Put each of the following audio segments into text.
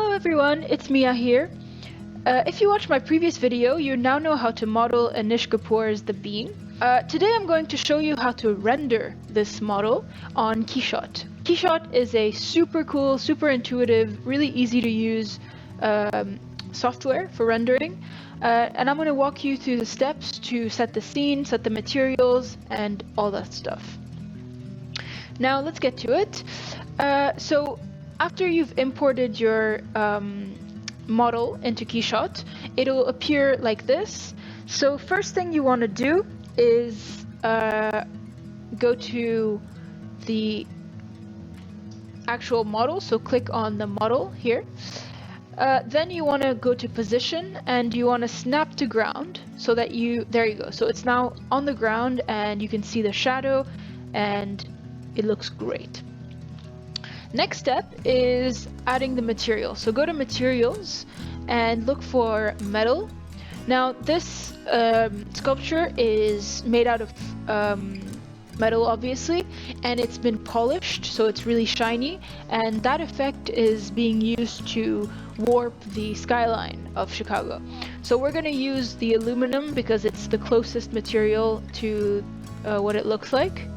Hello everyone, it's Mia here. If you watched my previous video, you now know how to model Anish Kapoor's The Bean. Today I'm going to show you how to render this model on Keyshot. Keyshot is a super cool, super intuitive, really easy to use software for rendering. And I'm going to walk you through the steps to set the scene, set the materials, and all that stuff. Now let's get to it. So after you've imported your model into Keyshot, it'll appear like this. So first thing you want to do is go to the actual model. So click on the model here. Then you want to go to position and you want to snap to ground so that there you go. So it's now on the ground and you can see the shadow and it looks great. Next step is adding the material. So go to materials and look for metal. Now this sculpture is made out of metal obviously, and it's been polished so it's really shiny, and that effect is being used to warp the skyline of Chicago. So we're going to use the aluminum because it's the closest material to what it looks like.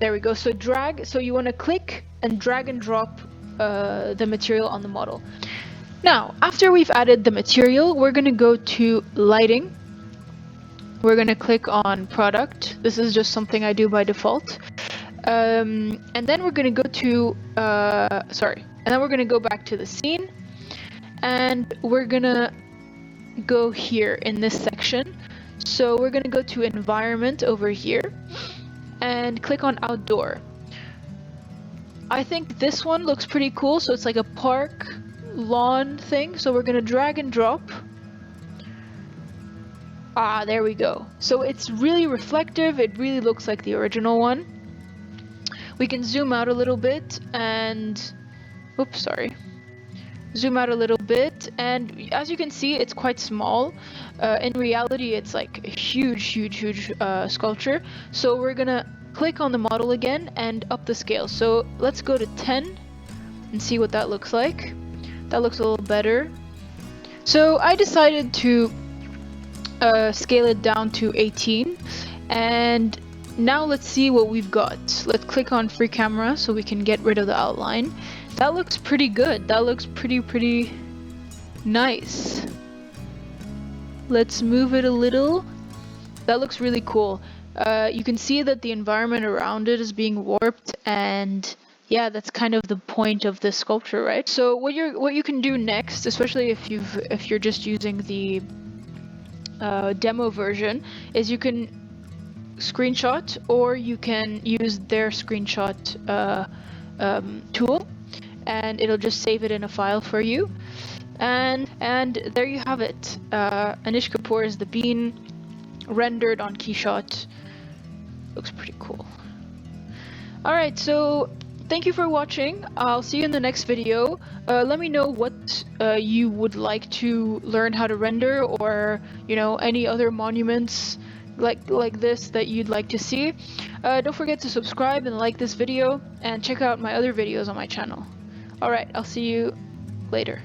There we go. So you want to click and drag and drop the material on the model. Now, after we've added the material, we're going to go to lighting. We're going to click on product. This is just something I do by default. And then we're going to go to, and then we're going to go back to the scene. And we're going to go here in this section. So we're going to go to environment over here and click on outdoor. I think this one looks pretty cool, so it's like a park lawn thing. So we're going to drag and drop. There we go. So it's really reflective. It really looks like the original one. We can zoom out a little bit and zoom out a little bit, and as you can see, it's quite small. In reality, it's like a huge sculpture. So we're gonna click on the model again and up the scale. So let's go to 10 and see what that looks like. That looks a little better. So I decided to scale it down to 18, and now let's see what we've got. Let's click on free camera so we can get rid of the outline. That looks pretty good. That looks pretty nice. Let's move it a little. That looks really cool. You can see that the environment around it is being warped, and yeah, that's kind of the point of this sculpture, right? So what you can do next, especially if you're just using the demo version, is you can screenshot, or you can use their screenshot tool, and it'll just save it in a file for you. And there you have it. Anish Kapoor's The Bean rendered on Keyshot. Looks pretty cool. Alright, so thank you for watching. I'll see you in the next video. Let me know what you would like to learn how to render, or any other monuments like this that you'd like to see. Don't forget to subscribe and like this video, and check out my other videos on my channel. Alright, I'll see you later.